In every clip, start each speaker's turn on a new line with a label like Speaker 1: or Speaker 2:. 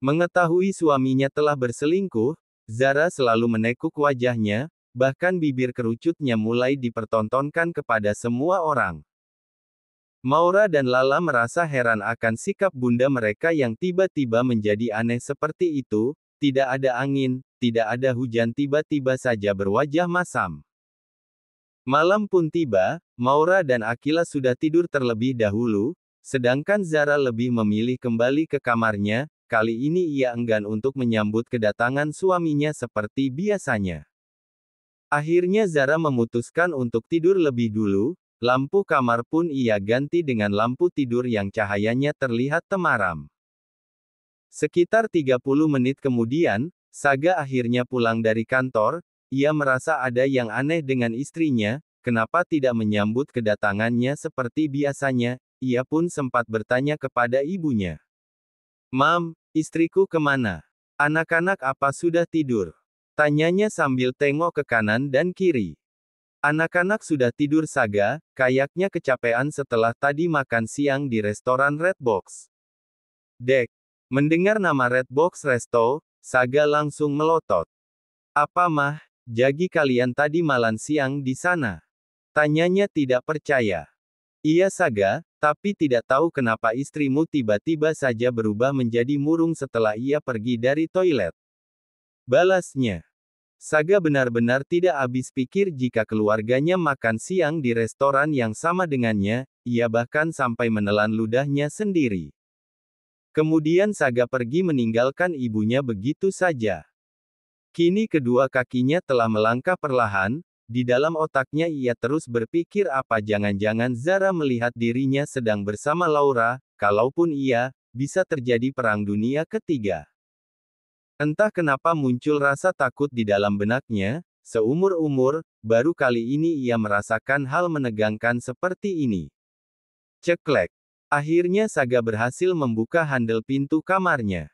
Speaker 1: Mengetahui suaminya telah berselingkuh, Zara selalu menekuk wajahnya, bahkan bibir kerucutnya mulai dipertontonkan kepada semua orang. Maura dan Lala merasa heran akan sikap bunda mereka yang tiba-tiba menjadi aneh seperti itu, tidak ada angin, tidak ada hujan tiba-tiba saja berwajah masam. Malam pun tiba, Maura dan Akila sudah tidur terlebih dahulu, sedangkan Zara lebih memilih kembali ke kamarnya, kali ini ia enggan untuk menyambut kedatangan suaminya seperti biasanya. Akhirnya Zara memutuskan untuk tidur lebih dulu, lampu kamar pun ia ganti dengan lampu tidur yang cahayanya terlihat temaram. Sekitar 30 menit kemudian, Saga akhirnya pulang dari kantor, ia merasa ada yang aneh dengan istrinya, kenapa tidak menyambut kedatangannya seperti biasanya, ia pun sempat bertanya kepada ibunya. "Mam, istriku kemana? Anak-anak apa sudah tidur?" Tanyanya sambil tengok ke kanan dan kiri. Anak-anak sudah tidur Saga, kayaknya kecapean setelah tadi makan siang di restoran Red Box. Dek. Mendengar nama Red Box Resto, Saga langsung melotot. "Apa mah, jadi kalian tadi makan siang di sana?" Tanyanya tidak percaya. "Iya Saga, tapi tidak tahu kenapa istrimu tiba-tiba saja berubah menjadi murung setelah ia pergi dari toilet," balasnya. Saga benar-benar tidak habis pikir jika keluarganya makan siang di restoran yang sama dengannya, ia bahkan sampai menelan ludahnya sendiri. Kemudian Saga pergi meninggalkan ibunya begitu saja. Kini kedua kakinya telah melangkah perlahan, di dalam otaknya ia terus berpikir apa jangan-jangan Zara melihat dirinya sedang bersama Laura, kalaupun iya, bisa terjadi perang dunia ketiga. Entah kenapa muncul rasa takut di dalam benaknya, seumur-umur, baru kali ini ia merasakan hal menegangkan seperti ini. Ceklek. Akhirnya Saga berhasil membuka handle pintu kamarnya.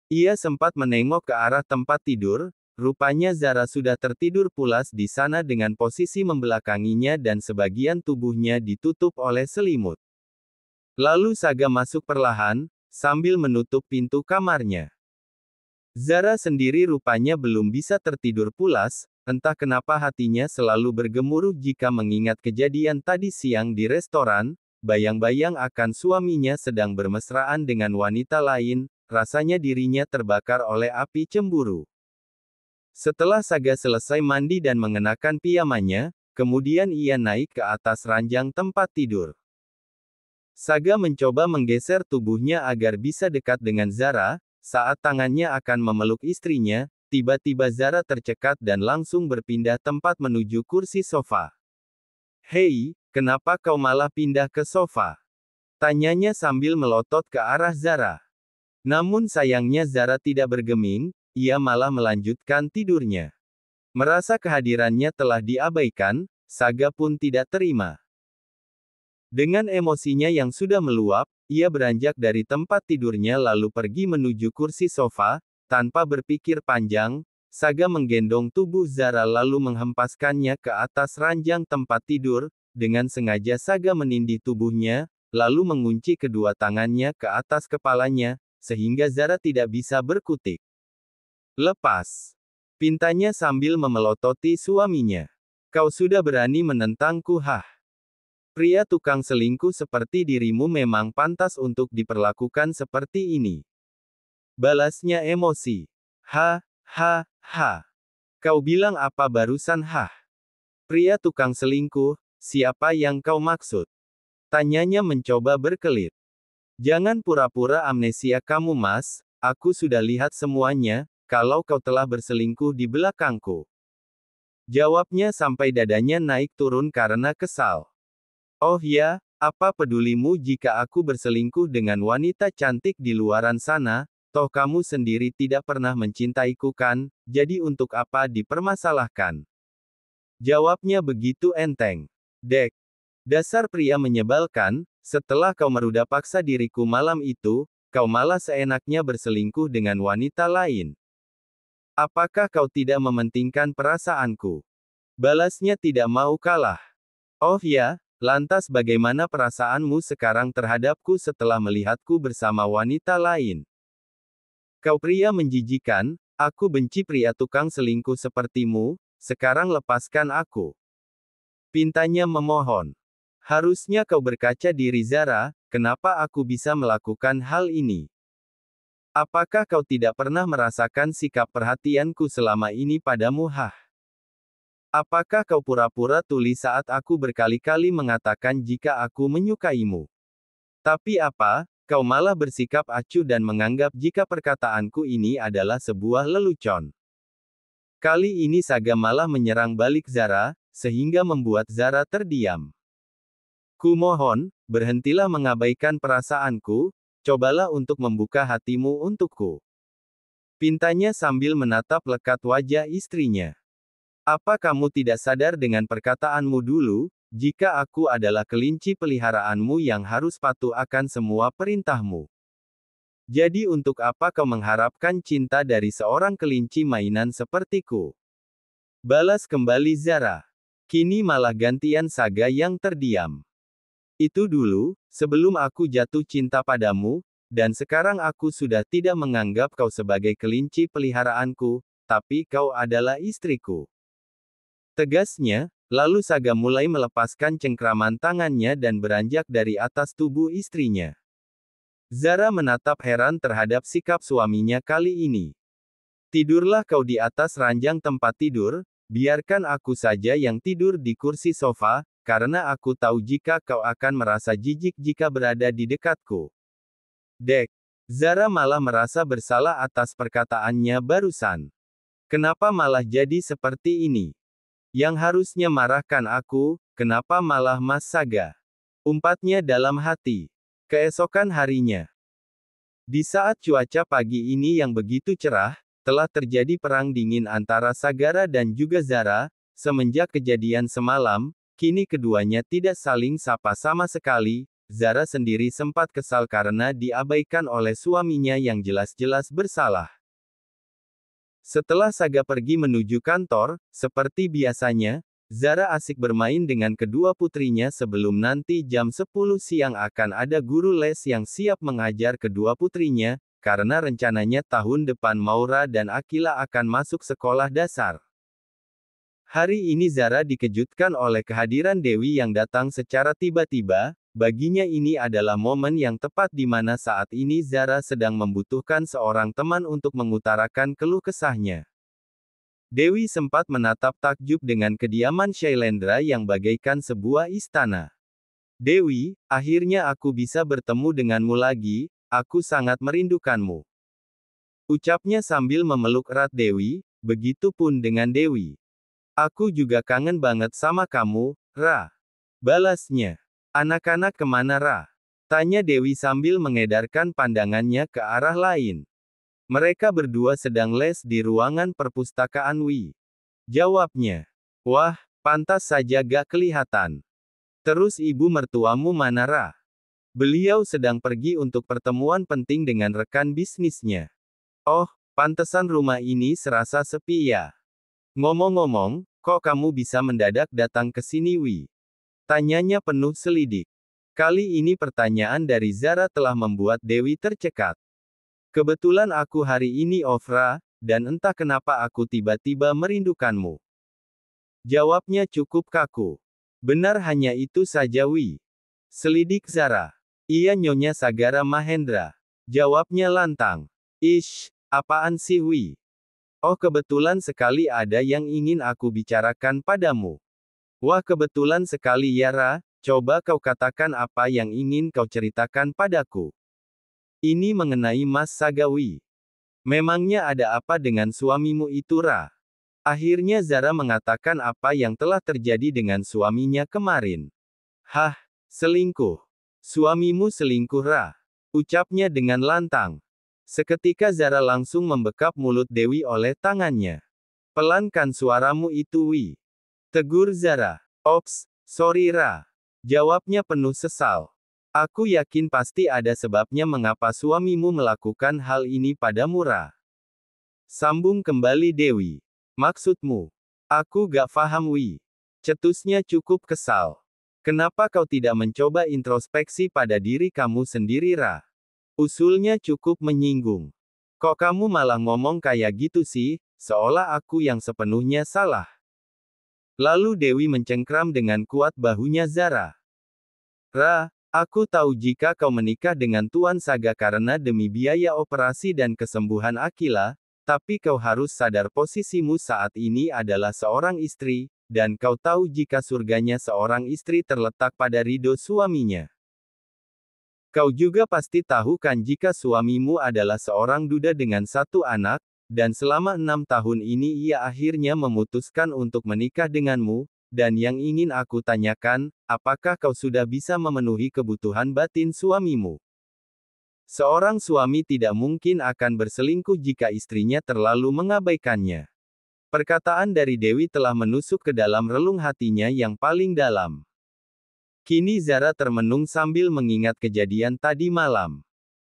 Speaker 1: Ia sempat menengok ke arah tempat tidur, rupanya Zara sudah tertidur pulas di sana dengan posisi membelakanginya dan sebagian tubuhnya ditutup oleh selimut. Lalu Saga masuk perlahan, sambil menutup pintu kamarnya. Zara sendiri rupanya belum bisa tertidur pulas, entah kenapa hatinya selalu bergemuruh jika mengingat kejadian tadi siang di restoran, bayang-bayang akan suaminya sedang bermesraan dengan wanita lain, rasanya dirinya terbakar oleh api cemburu. Setelah Saga selesai mandi dan mengenakan pijamannya, kemudian ia naik ke atas ranjang tempat tidur. Saga mencoba menggeser tubuhnya agar bisa dekat dengan Zara. Saat tangannya akan memeluk istrinya, tiba-tiba Zara tercekat dan langsung berpindah tempat menuju kursi sofa. "Hei, kenapa kau malah pindah ke sofa?" tanyanya sambil melotot ke arah Zara. Namun sayangnya Zara tidak bergeming, ia malah melanjutkan tidurnya. Merasa kehadirannya telah diabaikan, Saga pun tidak terima. Dengan emosinya yang sudah meluap, ia beranjak dari tempat tidurnya lalu pergi menuju kursi sofa, tanpa berpikir panjang, Saga menggendong tubuh Zara lalu menghempaskannya ke atas ranjang tempat tidur, dengan sengaja Saga menindih tubuhnya, lalu mengunci kedua tangannya ke atas kepalanya, sehingga Zara tidak bisa berkutik. "Lepas," pintanya sambil memelototi suaminya. "Kau sudah berani menentangku, hah? Pria tukang selingkuh seperti dirimu memang pantas untuk diperlakukan seperti ini," balasnya emosi. "Ha, ha, ha. Kau bilang apa barusan, hah? Pria tukang selingkuh, siapa yang kau maksud?" tanyanya mencoba berkelit. "Jangan pura-pura amnesia kamu mas, aku sudah lihat semuanya, kalau kau telah berselingkuh di belakangku," jawabnya sampai dadanya naik turun karena kesal. "Oh ya, apa pedulimu jika aku berselingkuh dengan wanita cantik di luaran sana, toh kamu sendiri tidak pernah mencintaiku kan, jadi untuk apa dipermasalahkan?" Jawabnya begitu enteng. "Dek, dasar pria menyebalkan, setelah kau meruda paksa diriku malam itu, kau malah seenaknya berselingkuh dengan wanita lain. Apakah kau tidak mementingkan perasaanku?" balasnya tidak mau kalah. "Oh ya, lantas bagaimana perasaanmu sekarang terhadapku setelah melihatku bersama wanita lain?" Kau pria menjijikan, aku benci pria tukang selingkuh sepertimu, sekarang lepaskan aku. Pintanya memohon. Harusnya kau berkaca diri Zara, kenapa aku bisa melakukan hal ini? Apakah kau tidak pernah merasakan sikap perhatianku selama ini padamu? Apakah kau pura-pura tuli saat aku berkali-kali mengatakan jika aku menyukaimu? Tapi apa, kau malah bersikap acuh dan menganggap jika perkataanku ini adalah sebuah lelucon. Kali ini Saga malah menyerang balik Zara, sehingga membuat Zara terdiam. Kumohon, berhentilah mengabaikan perasaanku, cobalah untuk membuka hatimu untukku. Pintanya sambil menatap lekat wajah istrinya. Apa kamu tidak sadar dengan perkataanmu dulu, jika aku adalah kelinci peliharaanmu yang harus patuh akan semua perintahmu? Jadi untuk apa kau mengharapkan cinta dari seorang kelinci mainan sepertiku? Balas kembali Zara. Kini malah gantian Saga yang terdiam. Itu dulu, sebelum aku jatuh cinta padamu, dan sekarang aku sudah tidak menganggap kau sebagai kelinci peliharaanku, tapi kau adalah istriku. Tegasnya, lalu Saga mulai melepaskan cengkraman tangannya dan beranjak dari atas tubuh istrinya. Zara menatap heran terhadap sikap suaminya kali ini. Tidurlah kau di atas ranjang tempat tidur, biarkan aku saja yang tidur di kursi sofa, karena aku tahu jika kau akan merasa jijik jika berada di dekatku. Dek. Zara malah merasa bersalah atas perkataannya barusan. Kenapa malah jadi seperti ini? Yang harusnya marahkan aku, kenapa malah Mas Saga? Umpatnya dalam hati. Keesokan harinya. Di saat cuaca pagi ini yang begitu cerah, telah terjadi perang dingin antara Sagara dan juga Zara. Semenjak kejadian semalam, kini keduanya tidak saling sapa sama sekali. Zara sendiri sempat kesal karena diabaikan oleh suaminya yang jelas-jelas bersalah. Setelah Saga pergi menuju kantor, seperti biasanya, Zara asik bermain dengan kedua putrinya sebelum nanti jam 10 siang akan ada guru les yang siap mengajar kedua putrinya, karena rencananya tahun depan Maura dan Akila akan masuk sekolah dasar. Hari ini Zara dikejutkan oleh kehadiran Dewi yang datang secara tiba-tiba. Baginya ini adalah momen yang tepat di mana saat ini Zara sedang membutuhkan seorang teman untuk mengutarakan keluh kesahnya. Dewi sempat menatap takjub dengan kediaman Shailendra yang bagaikan sebuah istana. Dewi, akhirnya aku bisa bertemu denganmu lagi, aku sangat merindukanmu. Ucapnya sambil memeluk erat Dewi, begitupun dengan Dewi. Aku juga kangen banget sama kamu, Ra. Balasnya. Anak-anak kemana Ra? Tanya Dewi sambil mengedarkan pandangannya ke arah lain. Mereka berdua sedang les di ruangan perpustakaan Wi. Jawabnya. Wah, pantas saja gak kelihatan. Terus ibu mertuamu mana Ra? Beliau sedang pergi untuk pertemuan penting dengan rekan bisnisnya. Oh, pantesan rumah ini serasa sepi ya. Ngomong-ngomong, kok kamu bisa mendadak datang ke sini Wi? Tanyanya penuh selidik. Kali ini pertanyaan dari Zara telah membuat Dewi tercekat. Kebetulan aku hari ini off Ra, dan entah kenapa aku tiba-tiba merindukanmu. Jawabnya cukup kaku. Benar hanya itu saja Wi. Selidik Zara. Iya Nyonya Sagara Mahendra. Jawabnya lantang. Ish, apaan sih Wi? Oh kebetulan sekali ada yang ingin aku bicarakan padamu. Wah kebetulan sekali ya Ra, coba kau katakan apa yang ingin kau ceritakan padaku. Ini mengenai Mas Sagawi. Memangnya ada apa dengan suamimu itu Ra? Akhirnya Zara mengatakan apa yang telah terjadi dengan suaminya kemarin. Hah, selingkuh. Suamimu selingkuh Ra? Ucapnya dengan lantang. Seketika Zara langsung membekap mulut Dewi oleh tangannya. Pelankan suaramu itu Wi. Tegur Zara. Ops, sorry Ra. Jawabnya penuh sesal. Aku yakin pasti ada sebabnya mengapa suamimu melakukan hal ini padamu Ra. Sambung kembali Dewi. Maksudmu? Aku gak paham Wi. Cetusnya cukup kesal. Kenapa kau tidak mencoba introspeksi pada diri kamu sendiri Ra? Usulnya cukup menyinggung. Kok kamu malah ngomong kayak gitu sih, seolah aku yang sepenuhnya salah. Lalu Dewi mencengkram dengan kuat bahunya Zara. Ra, aku tahu jika kau menikah dengan Tuan Saga karena demi biaya operasi dan kesembuhan Akila, tapi kau harus sadar posisimu saat ini adalah seorang istri, dan kau tahu jika surganya seorang istri terletak pada ridho suaminya. Kau juga pasti tahu kan jika suamimu adalah seorang duda dengan 1 anak, dan selama 6 tahun ini ia akhirnya memutuskan untuk menikah denganmu, dan yang ingin aku tanyakan, apakah kau sudah bisa memenuhi kebutuhan batin suamimu? Seorang suami tidak mungkin akan berselingkuh jika istrinya terlalu mengabaikannya. Perkataan dari Dewi telah menusuk ke dalam relung hatinya yang paling dalam. Kini Zara termenung sambil mengingat kejadian tadi malam.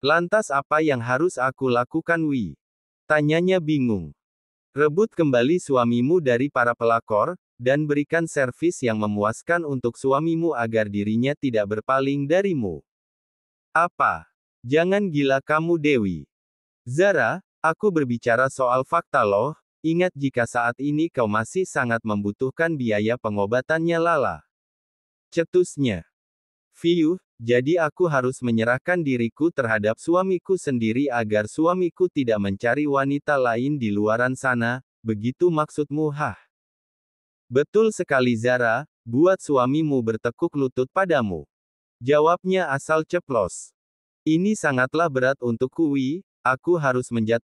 Speaker 1: Lantas apa yang harus aku lakukan, Wi? Tanyanya bingung. Rebut kembali suamimu dari para pelakor, dan berikan servis yang memuaskan untuk suamimu agar dirinya tidak berpaling darimu. Apa? Jangan gila kamu, Dewi. Zara, aku berbicara soal fakta loh. Ingat jika saat ini kau masih sangat membutuhkan biaya pengobatannya Lala. Cetusnya. Fiuh, jadi aku harus menyerahkan diriku terhadap suamiku sendiri agar suamiku tidak mencari wanita lain di luaran sana, begitu maksudmu? Hah? Betul sekali Zara, buat suamimu bertekuk lutut padamu. Jawabnya asal ceplos. Ini sangatlah berat untukku, Wi, aku harus